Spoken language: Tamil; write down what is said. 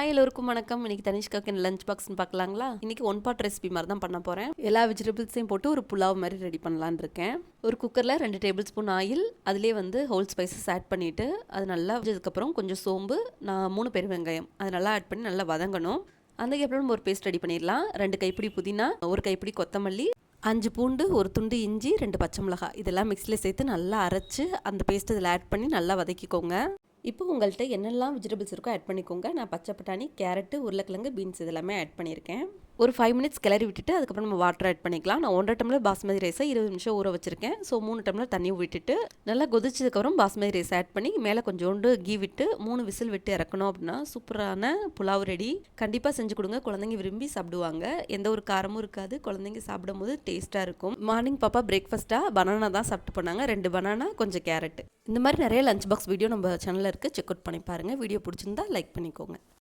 ஹாய் எல்லோருக்கும் வணக்கம். இன்னைக்கு தனிஷ்காக்கு லஞ்ச் பாக்ஸ்னு பார்க்கலாங்களா? இன்னைக்கு ஒன் பாட் ரெசிபி மாதிரி தான் பண்ண போகிறேன். எல்லா வெஜிடபிள்ஸையும் போட்டு ஒரு புலாவ் மாதிரி ரெடி பண்ணலான்னு இருக்கேன். ஒரு குக்கரில் 2 டேபிள் ஸ்பூன் ஆயில், அதிலே ஹோல் ஸ்பைசஸ் ஆட் பண்ணிவிட்டு அது நல்லா வச்சதுக்கப்புறம் கொஞ்சம் சோம்பு, நான் 3 பெரிய வெங்காயம் அது நல்லா ஆட் பண்ணி நல்லா வதங்கணும். அந்த கேப்பில் நம்ம ஒரு பேஸ்ட் ரெடி பண்ணிடலாம். 2 கைப்பிடி புதினா, 1 கைப்பிடி கொத்தமல்லி, 5 பூண்டு, 1 துண்டு இஞ்சி, 2 பச்சை மிளகாய் இதெல்லாம் மிக்ஸியில் சேர்த்து நல்லா அரைச்சி அந்த பேஸ்ட் இதில் ஆட் பண்ணி நல்லா வதக்கிக்கோங்க. இப்போ உங்கள்கிட்ட என்னெல்லாம் வெஜிடபிள்ஸ் இருக்கோ ஆட் பண்ணிக்கோங்க. நான் பச்சை பட்டாணி, கேரட்டு, உருளைக்கிழங்கு, பீன்ஸ் இதெல்லாமே ஆட் பண்ணியிருக்கேன். ஒரு 5 மினிட்ஸ் கிளறி விட்டுட்டு அதுக்கப்புறம் நம்ம வாட்டர் ஆட் பண்ணிக்கலாம். நான் 1.5 டம்ளர் பாஸ்மதி ரைஸை 20 நிமிஷம் ஊற வச்சுருக்கேன். ஸோ 3 டம்ளர் தண்ணி விட்டுட்டு நல்லா கொதிச்சதுக்கப்புறம் பாஸ்மதி ரைஸ் ஆட் பண்ணி மேலே கொஞ்சோண்டு கீ விட்டு 3 விசில் விட்டு இறக்கணும். அப்படின்னா சூப்பரான புலாவ் ரெடி. கண்டிப்பாக செஞ்சு கொடுங்க, குழந்தைங்க விரும்பி சாப்பிடுவாங்க. எந்த ஒரு காரமும் இருக்காது, குழந்தைங்க சாப்பிடும் போது டேஸ்ட்டாக இருக்கும். மார்னிங் பாப்பா பிரேக்ஃபாஸ்ட்டாக பனானா தான் சாப்பிட்டு போனாங்க. 2 பனானா, கொஞ்சம் கேரட். இந்த மாதிரி நிறைய லஞ்ச் பாக்ஸ் வீடியோ நம்ம சேனலில் இருக்குது, செக் அவுட் பண்ணி பாருங்கள். வீடியோ பிடிச்சிருந்தா லைக் பண்ணிக்கோங்க.